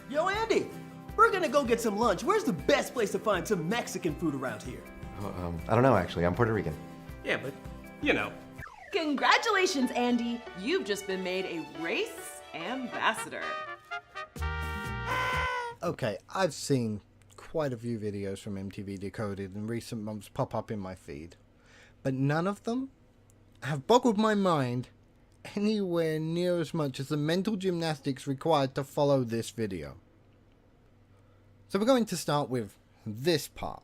Yo, Andy, we're gonna go get some lunch. Where's the best place to find some Mexican food around here? I don't know, actually. I'm Puerto Rican. Yeah, but, you know. Congratulations, Andy. You've just been made a race ambassador. Okay, I've seen quite a few videos from MTV Decoded in recent months pop up in my feed, but none of them have boggled my mind anywhere near as much as the mental gymnastics required to follow this video. So we're going to start with this part.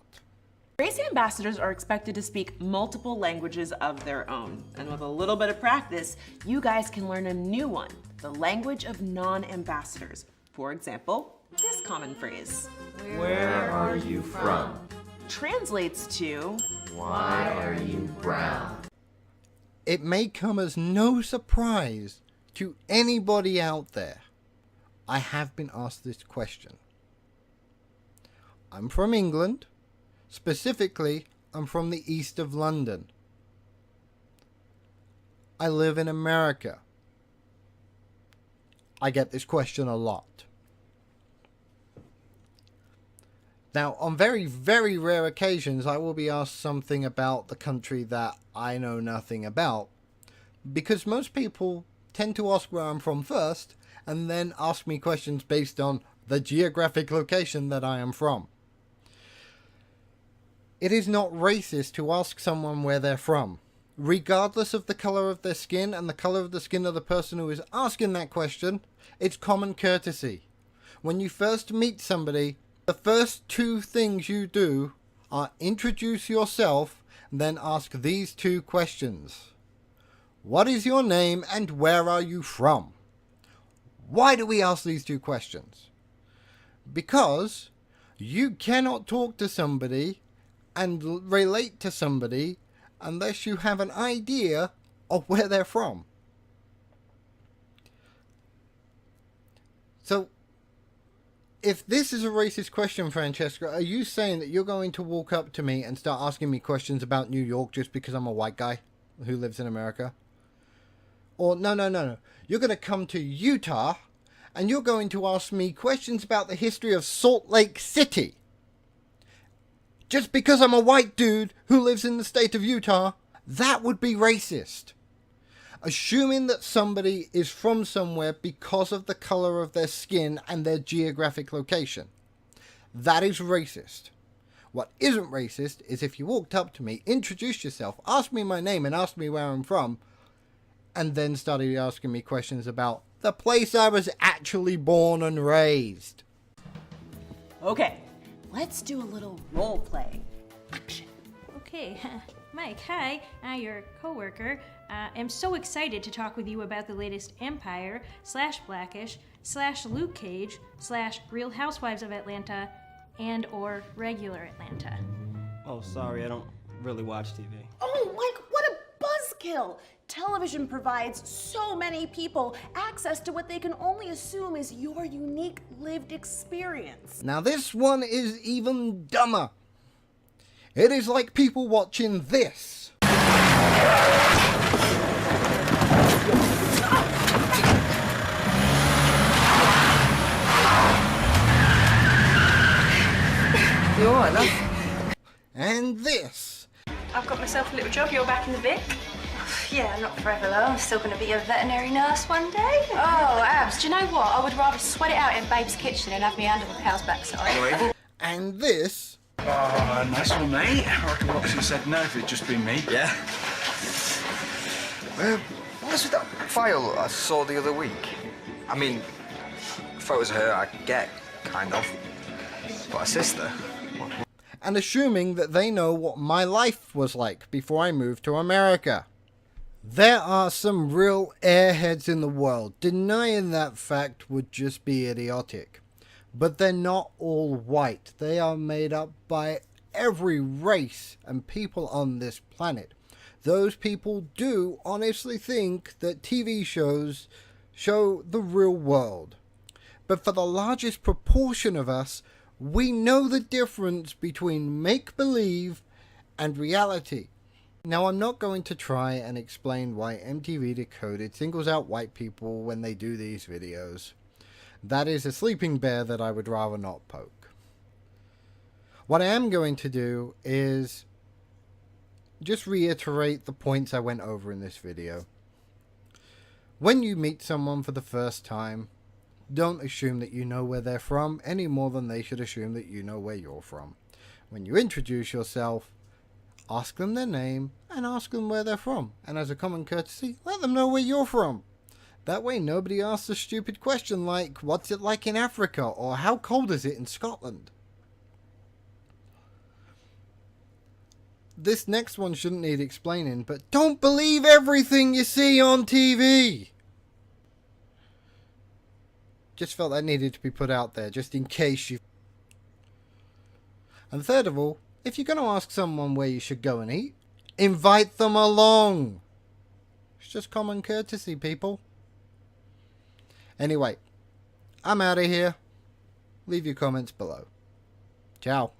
Race ambassadors are expected to speak multiple languages of their own. And with a little bit of practice, you guys can learn a new one, the language of non-ambassadors. For example, this common phrase. Where are you from? Translates to, Why are you brown? It may come as no surprise to anybody out there. I have been asked this question. I'm from England. Specifically, I'm from the east of London. I live in America. I get this question a lot. Now, on very, very rare occasions, I will be asked something about the country that I know nothing about, because most people tend to ask where I'm from first, and then ask me questions based on the geographic location that I am from. It is not racist to ask someone where they're from, regardless of the color of their skin and the color of the skin of the person who is asking that question. It's common courtesy. When you first meet somebody, the first two things you do are introduce yourself and then ask these two questions. What is your name and where are you from? Why do we ask these two questions? Because you cannot talk to somebody and relate to somebody unless you have an idea of where they're from. So, if this is a racist question, Franchesca, are you saying that you're going to walk up to me and start asking me questions about New York just because I'm a white guy who lives in America? Or no. You're going to come to Utah and you're going to ask me questions about the history of Salt Lake City. Just because I'm a white dude who lives in the state of Utah, that would be racist. Assuming that somebody is from somewhere because of the color of their skin and their geographic location. That is racist. What isn't racist is if you walked up to me, introduced yourself, asked me my name and asked me where I'm from, and then started asking me questions about the place I was actually born and raised. okay, let's do a little role play. Action. Okay, Mike, hi. Your coworker. I'm so excited to talk with you about the latest Empire / Blackish / Luke Cage / Real Housewives of Atlanta and or regular Atlanta. Oh, sorry, I don't really watch TV. Oh, Mike, what a buzzkill! Television provides so many people access to what they can only assume is your unique lived experience. Now this one is even dumber. It is like people watching this. You alright, love? And this. I've got myself a little job. You're back in the Vic? Yeah, not forever though. I'm still going to be a veterinary nurse one day. Oh, Abs, do you know what? I would rather sweat it out in Babe's kitchen and have me hand on the cow's backside. And this. Oh, nice one, mate. I reckon Roxy said no if it'd just been me. Yeah. What was with that file I saw the other week? I mean, photos of her I get, kind of. But a sister? And assuming that they know what my life was like before I moved to America. There are some real airheads in the world. Denying that fact would just be idiotic. But they're not all white. They are made up by every race and people on this planet. Those people do honestly think that TV shows show the real world. But for the largest proportion of us, we know the difference between make-believe and reality. Now, I'm not going to try and explain why MTV Decoded singles out white people when they do these videos. That is a sleeping bear that I would rather not poke. What I am going to do is just reiterate the points I went over in this video. When you meet someone for the first time, don't assume that you know where they're from any more than they should assume that you know where you're from. When you introduce yourself, ask them their name and ask them where they're from. And as a common courtesy, let them know where you're from. That way nobody asks a stupid question like, what's it like in Africa? Or how cold is it in Scotland? This next one shouldn't need explaining, but don't believe everything you see on TV! Just felt that needed to be put out there, just in case you... And third of all, if you're going to ask someone where you should go and eat, invite them along! It's just common courtesy, people. Anyway, I'm out of here. Leave your comments below. Ciao.